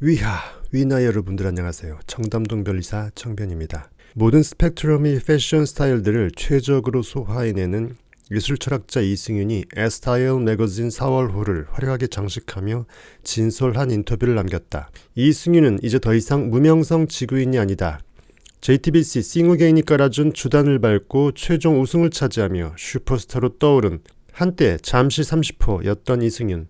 위하, 위나 여러분들 안녕하세요. 청담동 변리사 청변입니다. 모든 스펙트럼의 패션 스타일들을 최적으로 소화해내는 예술 철학자 이승윤이 에스타일 매거진 4월호를 화려하게 장식하며 진솔한 인터뷰를 남겼다. 이승윤은 이제 더 이상 무명성 지구인이 아니다. JTBC 싱어게인이 깔아준 주단을 밟고 최종 우승을 차지하며 슈퍼스타로 떠오른 한때 잠시 30호였던 이승윤.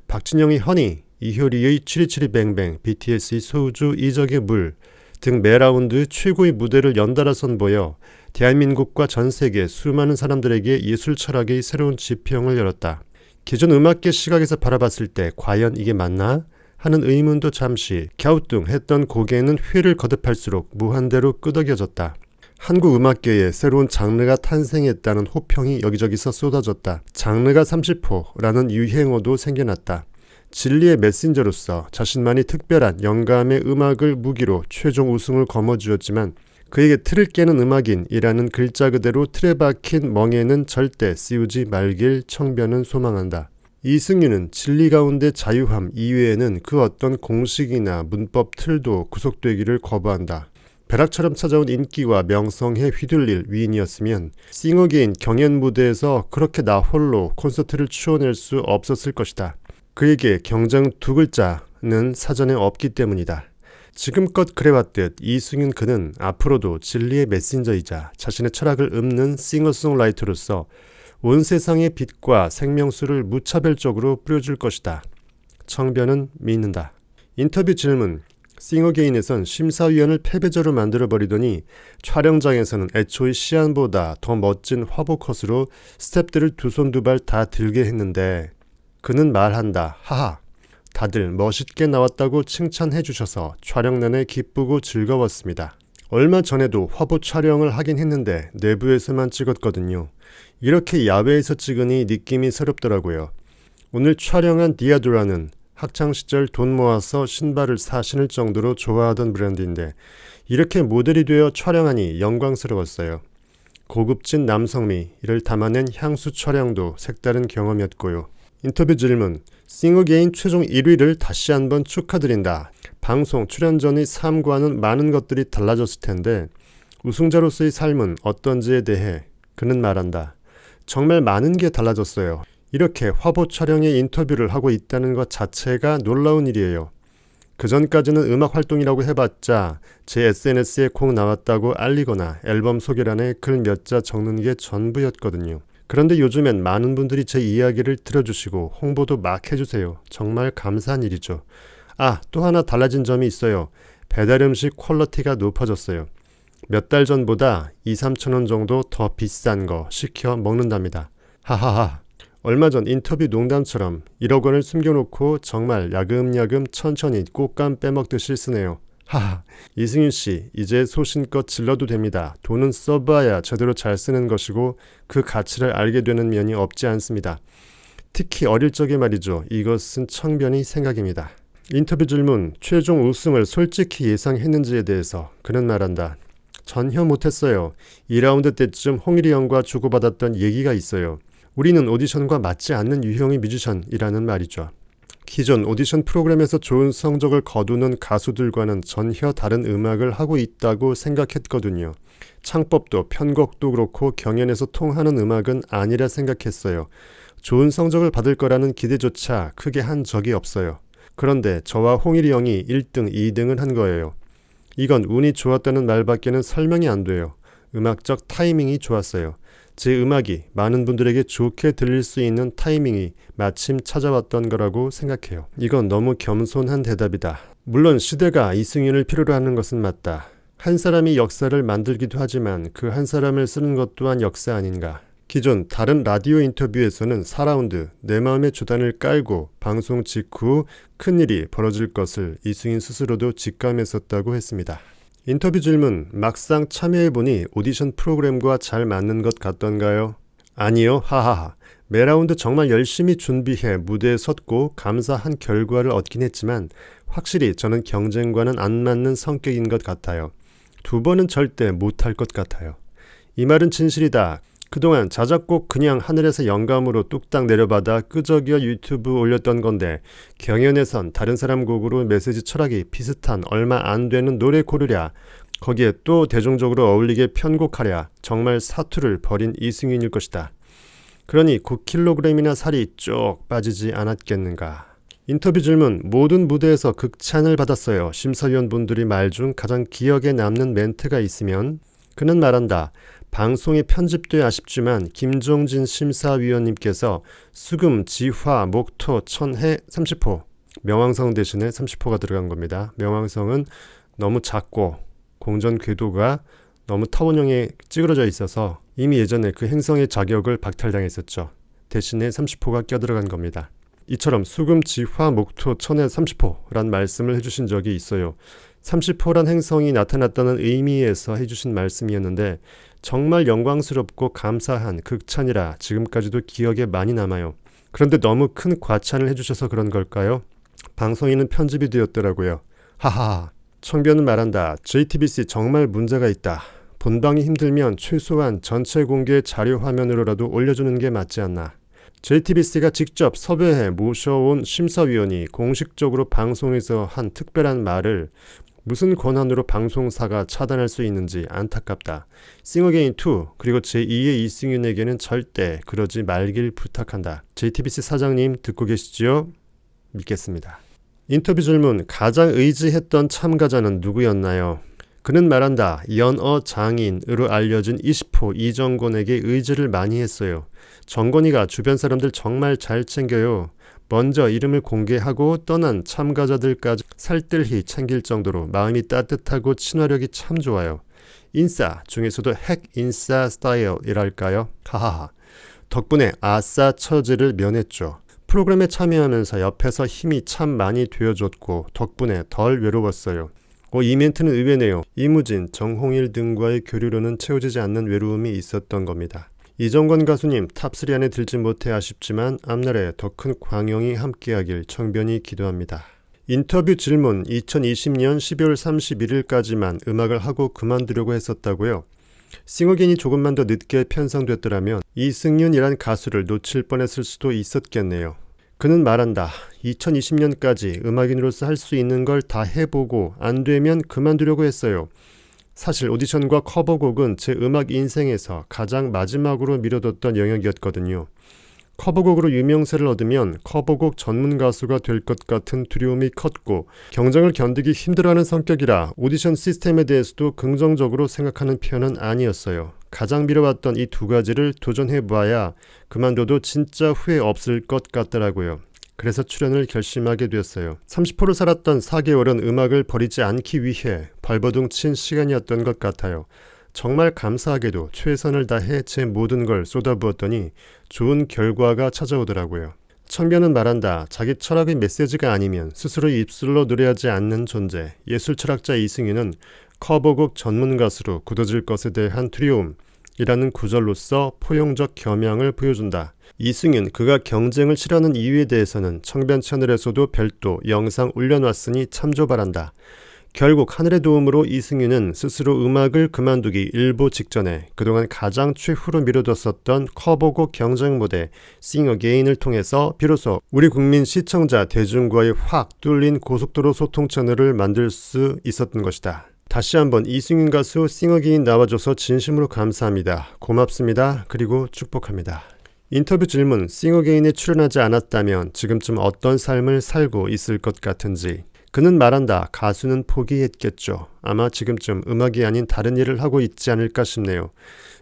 박진영의 허니, 이효리의 치리치리뱅뱅, BTS의 소우주, 이적의 물 등 매라운드 최고의 무대를 연달아 선보여 대한민국과 전세계 수많은 사람들에게 예술 철학의 새로운 지평을 열었다. 기존 음악계 시각에서 바라봤을 때 과연 이게 맞나? 하는 의문도 잠시 갸우뚱했던 고개는 회를 거듭할수록 무한대로 끄덕여졌다. 한국 음악계에 새로운 장르가 탄생했다는 호평이 여기저기서 쏟아졌다. 장르가 30호라는 유행어도 생겨났다. 진리의 메신저로서 자신만이 특별한 영감의 음악을 무기로 최종 우승을 거머쥐었지만 그에게 틀을 깨는 음악인이라는 글자 그대로 틀에 박힌 멍에는 절대 씌우지 말길 청변은 소망한다. 이승윤은 진리 가운데 자유함 이외에는 그 어떤 공식이나 문법 틀도 구속되기를 거부한다. 벼락처럼 찾아온 인기와 명성에 휘둘릴 위인이었으면 싱어게인 경연 무대에서 그렇게 나 홀로 콘서트를 추어낼 수 없었을 것이다. 그에게 경쟁 두 글자는 사전에 없기 때문이다. 지금껏 그래왔듯 이승윤 그는 앞으로도 진리의 메신저이자 자신의 철학을 읊는 싱어송라이터로서 온 세상의 빛과 생명수를 무차별적으로 뿌려줄 것이다. 청변은 믿는다. 인터뷰 질문. 싱어게인에선 심사위원을 패배자로 만들어버리더니 촬영장에서는 애초의 시안보다 더 멋진 화보컷으로 스텝들을 두 손 두 발 다 들게 했는데 그는 말한다. 하하. 다들 멋있게 나왔다고 칭찬해 주셔서 촬영 내내 기쁘고 즐거웠습니다. 얼마 전에도 화보 촬영을 하긴 했는데 내부에서만 찍었거든요. 이렇게 야외에서 찍으니 느낌이 새롭더라고요. 오늘 촬영한 디아도라는 학창시절 돈 모아서 신발을 사 신을 정도로 좋아하던 브랜드인데 이렇게 모델이 되어 촬영하니 영광스러웠어요. 고급진 남성미를 담아낸 향수 촬영도 색다른 경험이었고요. 인터뷰 질문. 싱어게인 최종 1위를 다시 한번 축하드린다. 방송 출연 전의 삶과는 많은 것들이 달라졌을 텐데 우승자로서의 삶은 어떤지에 대해 그는 말한다. 정말 많은 게 달라졌어요. 이렇게 화보 촬영에 인터뷰를 하고 있다는 것 자체가 놀라운 일이에요. 그전까지는 음악 활동이라고 해봤자 제 SNS에 콩 나왔다고 알리거나 앨범 소개란에 글 몇 자 적는 게 전부였거든요. 그런데 요즘엔 많은 분들이 제 이야기를 들어주시고 홍보도 막 해주세요. 정말 감사한 일이죠. 또 하나 달라진 점이 있어요. 배달 음식 퀄리티가 높아졌어요. 몇 달 전보다 2-3천 원 정도 더 비싼 거 시켜 먹는답니다. 하하하. 얼마 전 인터뷰 농담처럼 1억 원을 숨겨놓고 정말 야금야금 천천히 꽃감 빼먹듯이 쓰네요. 하하. 이승윤씨 이제 소신껏 질러도 됩니다. 돈은 써봐야 제대로 잘 쓰는 것이고 그 가치를 알게 되는 면이 없지 않습니다. 특히 어릴 적에 말이죠. 이것은 청변의 생각입니다. 인터뷰 질문. 최종 우승을 솔직히 예상했는지에 대해서 그는 말한다. 전혀 못했어요. 2라운드 때쯤 홍일이 형과 주고받았던 얘기가 있어요. 우리는 오디션과 맞지 않는 유형의 뮤지션이라는 말이죠. 기존 오디션 프로그램에서 좋은 성적을 거두는 가수들과는 전혀 다른 음악을 하고 있다고 생각했거든요. 창법도 편곡도 그렇고 경연에서 통하는 음악은 아니라 생각했어요. 좋은 성적을 받을 거라는 기대조차 크게 한 적이 없어요. 그런데 저와 홍일이 형이 1등, 2등을 한 거예요. 이건 운이 좋았다는 말밖에는 설명이 안 돼요. 음악적 타이밍이 좋았어요. 제 음악이 많은 분들에게 좋게 들릴 수 있는 타이밍이 마침 찾아왔던 거라고 생각해요. 이건 너무 겸손한 대답이다. 물론 시대가 이승윤을 필요로 하는 것은 맞다. 한 사람이 역사를 만들기도 하지만 그 한 사람을 쓰는 것 또한 역사 아닌가. 기존 다른 라디오 인터뷰에서는 4라운드 내 마음의 주단을 깔고 방송 직후 큰일이 벌어질 것을 이승윤 스스로도 직감했었다고 했습니다. 인터뷰 질문. 막상 참여해보니 오디션 프로그램과 잘 맞는 것 같던가요? 아니요. 하하하. 매라운드 정말 열심히 준비해 무대에 섰고 감사한 결과를 얻긴 했지만 확실히 저는 경쟁과는 안 맞는 성격인 것 같아요. 2번은 절대 못할 것 같아요. 이 말은 진실이다. 그동안 자작곡 그냥 하늘에서 영감으로 뚝딱 내려받아 끄적여 유튜브 올렸던 건데 경연에선 다른 사람 곡으로 메시지 철학이 비슷한 얼마 안 되는 노래 고르랴, 거기에 또 대중적으로 어울리게 편곡하랴, 정말 사투를 벌인 이승윤일 것이다. 그러니 9kg이나 살이 쭉 빠지지 않았겠는가. 인터뷰 질문. 모든 무대에서 극찬을 받았어요. 심사위원분들이 말 중 가장 기억에 남는 멘트가 있으면? 그는 말한다. 방송이 편집돼 아쉽지만 김종진 심사위원님께서 수금, 지화, 목토, 천해 30호, 명왕성 대신에 30호가 들어간 겁니다. 명왕성은 너무 작고 공전 궤도가 너무 타원형에 찌그러져 있어서 이미 예전에 그 행성의 자격을 박탈당했었죠. 대신에 30호가 껴들어간 겁니다. 이처럼 수금, 지화, 목토, 천해 30호란 말씀을 해주신 적이 있어요. 30호란 행성이 나타났다는 의미에서 해주신 말씀이었는데 정말 영광스럽고 감사한 극찬이라 지금까지도 기억에 많이 남아요. 그런데 너무 큰 과찬을 해주셔서 그런 걸까요? 방송에는 편집이 되었더라고요. 하하. 청변은 말한다. JTBC 정말 문제가 있다. 본방이 힘들면 최소한 전체 공개 자료 화면으로라도 올려주는 게 맞지 않나. JTBC가 직접 섭외해 모셔온 심사위원이 공식적으로 방송에서 한 특별한 말을 무슨 권한으로 방송사가 차단할 수 있는지 안타깝다. 싱어게인2 그리고 제2의 이승윤에게는 절대 그러지 말길 부탁한다. JTBC 사장님 듣고 계시지요? 믿겠습니다. 인터뷰 질문. 가장 의지했던 참가자는 누구였나요? 그는 말한다. 연어 장인으로 알려진 20호 이정권에게 의지를 많이 했어요. 정권이가 주변 사람들 정말 잘 챙겨요. 먼저 이름을 공개하고 떠난 참가자들까지 살뜰히 챙길 정도로 마음이 따뜻하고 친화력이 참 좋아요. 인싸 중에서도 핵 인싸 스타일이랄까요? 하하하. 덕분에 아싸 처지를 면했죠. 프로그램에 참여하면서 옆에서 힘이 참 많이 되어줬고 덕분에 덜 외로웠어요. 이 멘트는 의외네요. 이무진, 정홍일 등과의 교류로는 채워지지 않는 외로움이 있었던 겁니다. 이정권 가수님 탑3 안에 들지 못해 아쉽지만 앞날에 더 큰 광영이 함께하길 청변히 기도합니다. 인터뷰 질문. 2020년 12월 31일까지만 음악을 하고 그만두려고 했었다고요? 싱어게인이 조금만 더 늦게 편성됐더라면 이승윤이란 가수를 놓칠 뻔했을 수도 있었겠네요. 그는 말한다. 2020년까지 음악인으로서 할 수 있는 걸 다 해보고 안 되면 그만두려고 했어요. 사실 오디션과 커버곡은 제 음악 인생에서 가장 마지막으로 미뤄뒀던 영역이었거든요. 커버곡으로 유명세를 얻으면 커버곡 전문 가수가 될 것 같은 두려움이 컸고 경쟁을 견디기 힘들어하는 성격이라 오디션 시스템에 대해서도 긍정적으로 생각하는 편은 아니었어요. 가장 미뤄왔던 이 두 가지를 도전해봐야 그만둬도 진짜 후회 없을 것 같더라고요. 그래서 출연을 결심하게 되었어요. 30호를 살았던 4개월은 음악을 버리지 않기 위해 발버둥 친 시간이었던 것 같아요. 정말 감사하게도 최선을 다해 제 모든 걸 쏟아부었더니 좋은 결과가 찾아오더라고요. 청변은 말한다. 자기 철학의 메시지가 아니면 스스로 입술로 노래하지 않는 존재. 예술 철학자 이승윤은 커버곡 전문 가수로 굳어질 것에 대한 두려움이라는 구절로서 포용적 겸양을 보여준다. 이승윤, 그가 경쟁을 싫어하는 이유에 대해서는 청변 채널에서도 별도 영상 올려놨으니 참조 바란다. 결국 하늘의 도움으로 이승윤은 스스로 음악을 그만두기 일보 직전에 그동안 가장 최후로 미뤄뒀었던 커버곡 경쟁 무대 싱어게인을 통해서 비로소 우리 국민 시청자 대중과의 확 뚫린 고속도로 소통 채널을 만들 수 있었던 것이다. 다시 한번 이승윤 가수 싱어게인 나와줘서 진심으로 감사합니다. 고맙습니다. 그리고 축복합니다. 인터뷰 질문. 싱어게인에 출연하지 않았다면 지금쯤 어떤 삶을 살고 있을 것 같은지. 그는 말한다. 가수는 포기했겠죠. 아마 지금쯤 음악이 아닌 다른 일을 하고 있지 않을까 싶네요.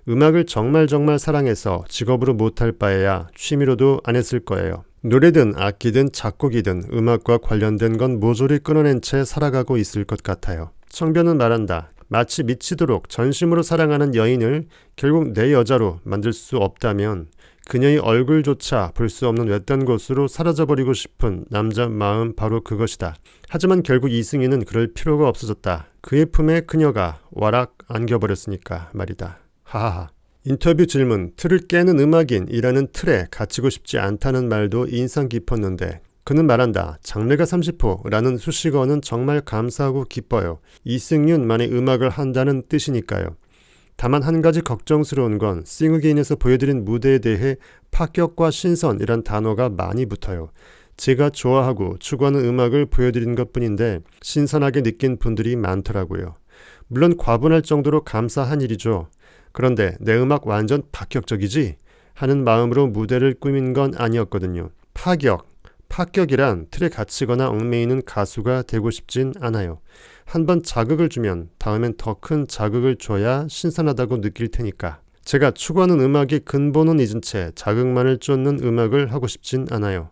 음악을 정말 사랑해서 직업으로 못할 바에야 취미로도 안 했을 거예요. 노래든 악기든 작곡이든 음악과 관련된 건 모조리 끊어낸 채 살아가고 있을 것 같아요. 청변은 말한다. 마치 미치도록 전심으로 사랑하는 여인을 결국 내 여자로 만들 수 없다면 그녀의 얼굴조차 볼 수 없는 외딴 곳으로 사라져버리고 싶은 남자 마음 바로 그것이다. 하지만 결국 이승윤은 그럴 필요가 없어졌다. 그의 품에 그녀가 와락 안겨버렸으니까 말이다. 하하하. 인터뷰 질문. 틀을 깨는 음악인이라는 틀에 갇히고 싶지 않다는 말도 인상 깊었는데 그는 말한다. 장르가 30호라는 수식어는 정말 감사하고 기뻐요. 이승윤만의 음악을 한다는 뜻이니까요. 다만 한 가지 걱정스러운 건 Sing Again에서 보여드린 무대에 대해 파격과 신선이란 단어가 많이 붙어요. 제가 좋아하고 추구하는 음악을 보여드린 것뿐인데 신선하게 느낀 분들이 많더라고요. 물론 과분할 정도로 감사한 일이죠. 그런데 내 음악 완전 파격적이지? 하는 마음으로 무대를 꾸민 건 아니었거든요. 파격이란 틀에 갇히거나 얽매이는 가수가 되고 싶진 않아요. 한번 자극을 주면 다음엔 더 큰 자극을 줘야 신선하다고 느낄 테니까. 제가 추구하는 음악의 근본은 잊은 채 자극만을 쫓는 음악을 하고 싶진 않아요.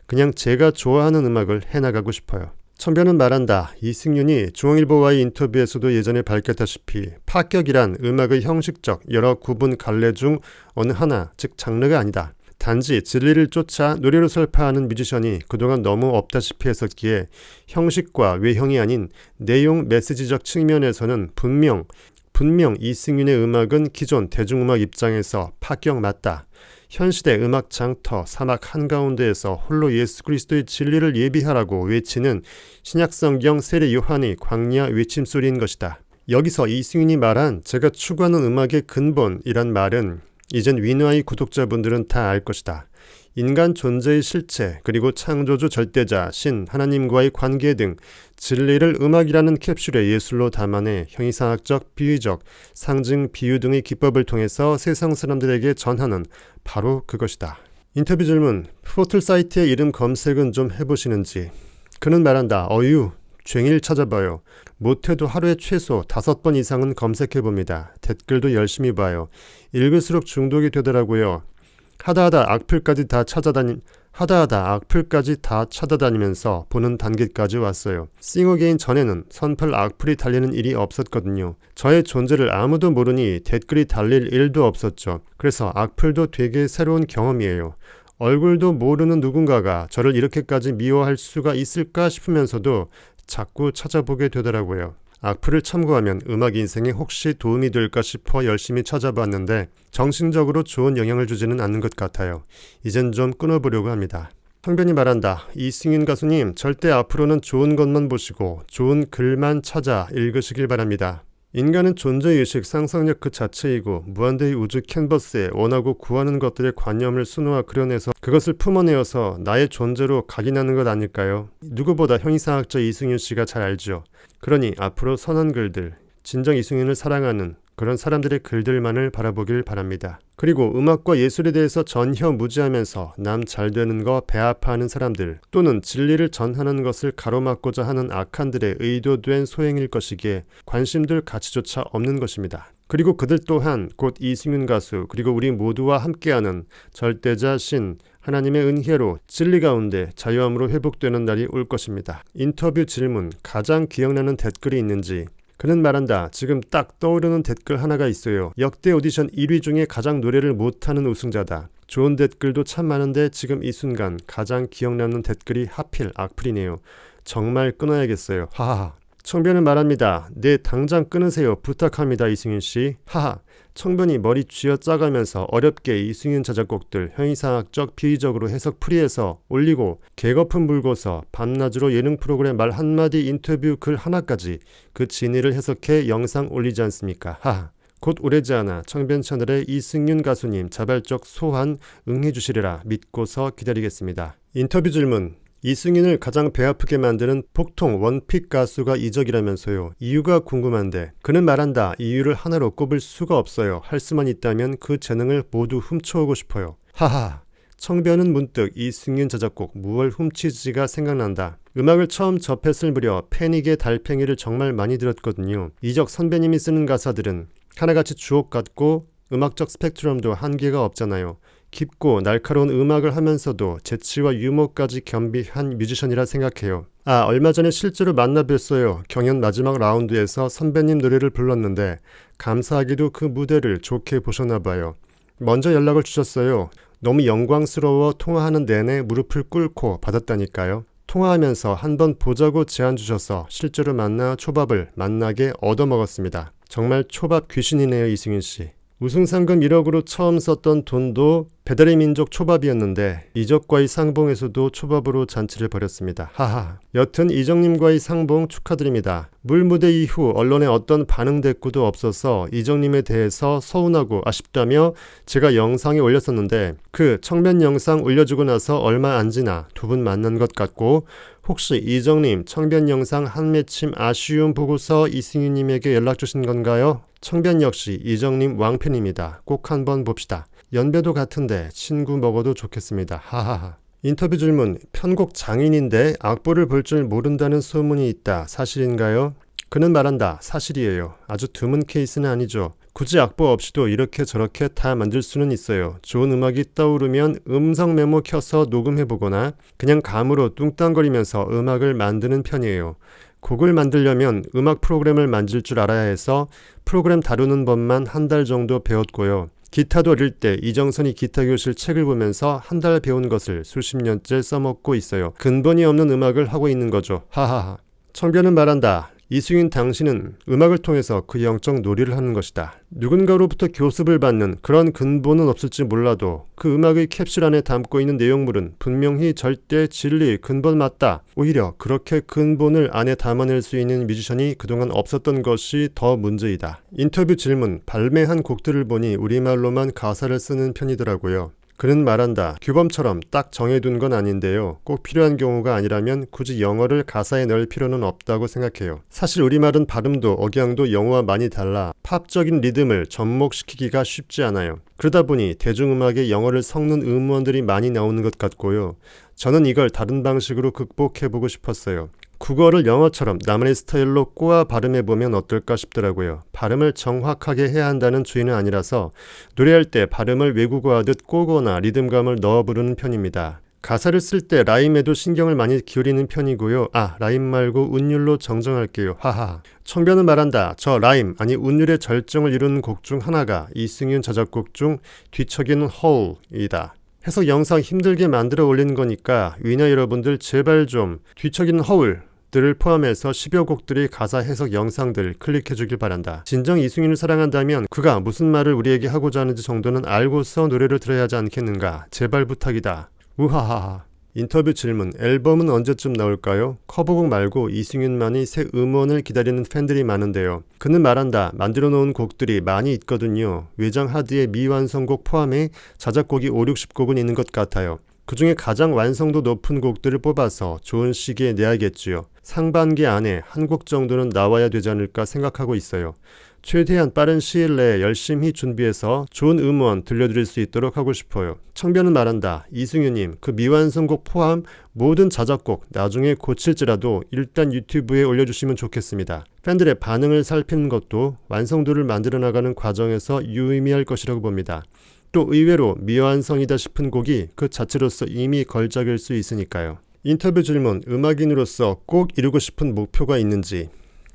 그냥 제가 좋아하는 음악을 해나가고 싶어요. 청변은 말한다. 이승윤이 중앙일보와의 인터뷰에서도 예전에 밝혔다시피 파격이란 음악의 형식적 여러 구분 갈래 중 어느 하나, 즉 장르가 아니다. 단지 진리를 쫓아 노래로 설파하는 뮤지션이 그동안 너무 없다시피 했었기에 형식과 외형이 아닌 내용 메시지적 측면에서는 분명 이승윤의 음악은 기존 대중음악 입장에서 파격 맞다. 현시대 음악 장터 사막 한가운데에서 홀로 예수 그리스도의 진리를 예비하라고 외치는 신약성경 세례 요한의 광야 외침소리인 것이다. 여기서 이승윤이 말한 제가 추구하는 음악의 근본이란 말은 이젠 위너의 구독자분들은 다 알 것이다. 인간 존재의 실체 그리고 창조주 절대자 신 하나님과의 관계 등 진리를 음악이라는 캡슐에 예술로 담아내 형이상학적, 비유적, 상징, 비유 등의 기법을 통해서 세상 사람들에게 전하는 바로 그것이다. 인터뷰 질문. 포털 사이트의 이름 검색은 좀 해보시는지. 그는 말한다. 쟁일 찾아봐요. 못해도 하루에 최소 5번 이상은 검색해봅니다. 댓글도 열심히 봐요. 읽을수록 중독이 되더라고요. 하다하다 악플까지 다 찾아다니면서 보는 단계까지 왔어요. Sing Again 전에는 선플 악플이 달리는 일이 없었거든요. 저의 존재를 아무도 모르니 댓글이 달릴 일도 없었죠. 그래서 악플도 되게 새로운 경험이에요. 얼굴도 모르는 누군가가 저를 이렇게까지 미워할 수가 있을까 싶으면서도 자꾸 찾아보게 되더라고요. 악플을 참고하면 음악 인생에 혹시 도움이 될까 싶어 열심히 찾아봤는데 정신적으로 좋은 영향을 주지는 않는 것 같아요. 이젠 좀 끊어보려고 합니다. 청변이 말한다. 이승윤 가수님, 절대 앞으로는 좋은 것만 보시고 좋은 글만 찾아 읽으시길 바랍니다. 인간은 존재의식, 상상력 그 자체이고 무한대의 우주 캔버스에 원하고 구하는 것들의 관념을 수놓아 그려내서 그것을 품어내어서 나의 존재로 각인하는 것 아닐까요? 누구보다 형이상학자 이승윤 씨가 잘 알죠. 그러니 앞으로 선한 글들, 진정 이승윤을 사랑하는 그런 사람들의 글들만을 바라보길 바랍니다. 그리고 음악과 예술에 대해서 전혀무지하면서 남 잘되는 거 배아파하는 사람들 또는 진리를 전하는 것을 가로막고자 하는 악한들의 의도된 소행일 것이기에 관심들 가치조차 없는 것입니다. 그리고 그들 또한 곧 이승윤 가수 그리고 우리 모두와 함께하는 절대자 신 하나님의 은혜로 진리 가운데 자유함으로 회복되는 날이 올 것입니다. 인터뷰 질문. 가장 기억나는 댓글이 있는지. 그는 말한다. 지금 딱 떠오르는 댓글 하나가 있어요. 역대 오디션 1위 중에 가장 노래를 못하는 우승자다. 좋은 댓글도 참 많은데 지금 이 순간 가장 기억나는 댓글이 하필 악플이네요. 정말 끊어야겠어요. 하하. 청변은 말합니다. 네, 당장 끊으세요. 부탁합니다. 이승윤 씨. 하하. 청변이 머리 쥐어짜가면서 어렵게 이승윤 자작곡들 형이상학적 비유적으로 해석 풀이해서 올리고 개거품 물고서 밤낮으로 예능 프로그램 말 한마디 인터뷰 글 하나까지 그 진위를 해석해 영상 올리지 않습니까? 하하. 곧 오래지 않아 청변 채널의 이승윤 가수님 자발적 소환 응해주시리라 믿고서 기다리겠습니다. 인터뷰 질문. 이승윤을 가장 배아프게 만드는 폭통 원픽 가수가 이적이라면서요. 이유가 궁금한데. 그는 말한다. 이유를 하나로 꼽을 수가 없어요. 할 수만 있다면 그 재능을 모두 훔쳐오고 싶어요. 하하. 청변은 문득 이승윤 자작곡 무얼 훔치지가 생각난다. 음악을 처음 접했을 무렵 패닉의 달팽이를 정말 많이 들었거든요. 이적 선배님이 쓰는 가사들은 하나같이 주옥 같고 음악적 스펙트럼도 한계가 없잖아요. 깊고 날카로운 음악을 하면서도 재치와 유머까지 겸비한 뮤지션이라 생각해요. 얼마 전에 실제로 만나뵀어요. 경연 마지막 라운드에서 선배님 노래를 불렀는데 감사하게도 그 무대를 좋게 보셨나봐요. 먼저 연락을 주셨어요. 너무 영광스러워 통화하는 내내 무릎을 꿇고 받았다니까요. 통화하면서 한번 보자고 제안 주셔서 실제로 만나 초밥을 만나게 얻어먹었습니다. 정말 초밥 귀신이네요. 이승윤 씨. 우승상금 1억으로 처음 썼던 돈도 배달의 민족 초밥이었는데 이적과의 상봉에서도 초밥으로 잔치를 벌였습니다. 하하. 여튼 이정님과의 상봉 축하드립니다. 물무대 이후 언론에 어떤 반응 대꾸도 없어서 이정님에 대해서 서운하고 아쉽다며 제가 영상에 올렸었는데 그 청변 영상 올려주고 나서 얼마 안 지나 두 분 만난 것 같고 혹시 이정님 청변 영상 한 맺힘 아쉬움 보고서 이승윤님에게 연락 주신 건가요? 청변 역시 이정님 왕팬입니다. 꼭 한번 봅시다. 연배도 같은데 친구 먹어도 좋겠습니다. 하하하. 인터뷰 질문. 편곡 장인인데 악보를 볼 줄 모른다는 소문이 있다. 사실인가요? 그는 말한다. 사실이에요. 아주 드문 케이스는 아니죠. 굳이 악보 없이도 이렇게 저렇게 다 만들 수는 있어요. 좋은 음악이 떠오르면 음성 메모 켜서 녹음해보거나 그냥 감으로 뚱땅거리면서 음악을 만드는 편이에요. 곡을 만들려면 음악 프로그램을 만질 줄 알아야 해서 프로그램 다루는 법만 한 달 정도 배웠고요. 기타도 어릴 때 이정선이 기타 교실 책을 보면서 한 달 배운 것을 수십 년째 써먹고 있어요. 근본이 없는 음악을 하고 있는 거죠. 하하하. 청변은 말한다. 이승윤 당신은 음악을 통해서 그 영적 놀이를 하는 것이다. 누군가로부터 교습을 받는 그런 근본은 없을지 몰라도 그 음악의 캡슐 안에 담고 있는 내용물은 분명히 절대 진리, 근본 맞다. 오히려 그렇게 근본을 안에 담아낼 수 있는 뮤지션이 그동안 없었던 것이 더 문제이다. 인터뷰 질문. 발매한 곡들을 보니 우리말로만 가사를 쓰는 편이더라고요. 그는 말한다. 규범처럼 딱 정해둔 건 아닌데요. 꼭 필요한 경우가 아니라면 굳이 영어를 가사에 넣을 필요는 없다고 생각해요. 사실 우리말은 발음도 억양도 영어와 많이 달라 팝적인 리듬을 접목시키기가 쉽지 않아요. 그러다 보니 대중음악에 영어를 섞는 음원들이 많이 나오는 것 같고요. 저는 이걸 다른 방식으로 극복해보고 싶었어요. 국어를 영어처럼 나만의 스타일로 꼬아 발음해보면 어떨까 싶더라고요. 발음을 정확하게 해야 한다는 주의는 아니라서 노래할 때 발음을 외국어 하듯 꼬거나 리듬감을 넣어 부르는 편입니다. 가사를 쓸 때 라임에도 신경을 많이 기울이는 편이고요. 라임 말고 운율로 정정할게요. 하하. 청변은 말한다. 저 라임 아니 운율의 절정을 이루는 곡 중 하나가 이승윤 자작곡 중 뒤척이는 허울이다. 해석 영상 힘들게 만들어 올린 거니까 위너 여러분들 제발 좀 뒤척이는 허울들을 포함해서 10여 곡들의 가사 해석 영상들 클릭해 주길 바란다. 진정 이승윤을 사랑한다면 그가 무슨 말을 우리에게 하고자 하는지 정도는 알고서 노래를 들어야 하지 않겠는가. 제발 부탁이다. 우하하하. 인터뷰 질문. 앨범은 언제쯤 나올까요? 커버곡 말고 이승윤만의 새 음원을 기다리는 팬들이 많은데요. 그는 말한다. 만들어 놓은 곡들이 많이 있거든요. 외장 하드의 미완성곡 포함해 자작곡이 5, 60곡은 있는 것 같아요. 그 중에 가장 완성도 높은 곡들을 뽑아서 좋은 시기에 내야겠지요. 상반기 안에 한 곡 정도는 나와야 되지 않을까 생각하고 있어요. 최대한 빠른 시일 내에 열심히 준비해서 좋은 음원 들려드릴 수 있도록 하고 싶어요. 청변은 말한다. 이승윤님, 그 미완성곡 포함 모든 자작곡 나중에 고칠지라도 일단 유튜브에 올려주시면 좋겠습니다. 팬들의 반응을 살피는 것도 완성도를 만들어 나가는 과정에서 유의미할 것이라고 봅니다. 또 의외로 미완성이다 싶은 곡이 그 자체로서 이미 걸작일 수 있으니까요. 인터뷰 질문. 음악인으로서 꼭 이루고 싶은 목표가 있는지.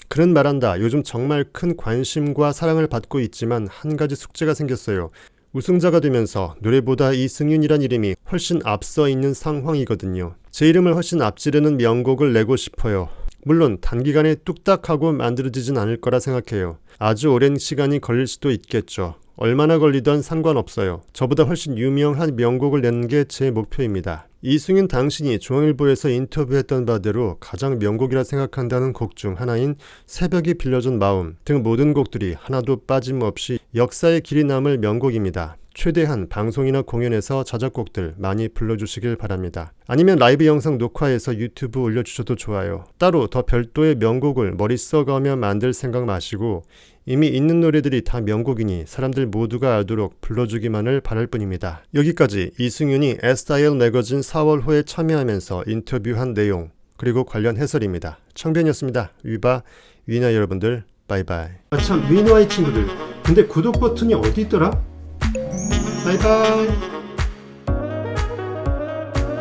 그는 말한다. 요즘 정말 큰 관심과 사랑을 받고 있지만 한 가지 숙제가 생겼어요. 우승자가 되면서 노래보다 이승윤이란 이름이 훨씬 앞서 있는 상황이거든요. 제 이름을 훨씬 앞지르는 명곡을 내고 싶어요. 물론 단기간에 뚝딱하고 만들어지진 않을 거라 생각해요. 아주 오랜 시간이 걸릴 수도 있겠죠. 얼마나 걸리던 상관없어요. 저보다 훨씬 유명한 명곡을 내는 게 제 목표입니다. 이승윤 당신이 중앙일보에서 인터뷰했던 바대로 가장 명곡이라 생각한다는 곡 중 하나인 새벽이 빌려준 마음 등 모든 곡들이 하나도 빠짐없이 역사의 길이 남을 명곡입니다. 최대한 방송이나 공연에서 자작곡들 많이 불러주시길 바랍니다. 아니면 라이브 영상 녹화해서 유튜브 올려주셔도 좋아요. 따로 더 별도의 명곡을 머리 써가며 만들 생각 마시고 이미 있는 노래들이 다 명곡이니 사람들 모두가 알도록 불러주기만을 바랄 뿐입니다. 여기까지 이승윤이 에스타일 매거진 4월호에 참여하면서 인터뷰한 내용 그리고 관련 해설입니다. 청변이었습니다. 위나 여러분들 바이바이. 참 위너의 친구들 근데 구독 버튼이 어디 있더라? 바이바이.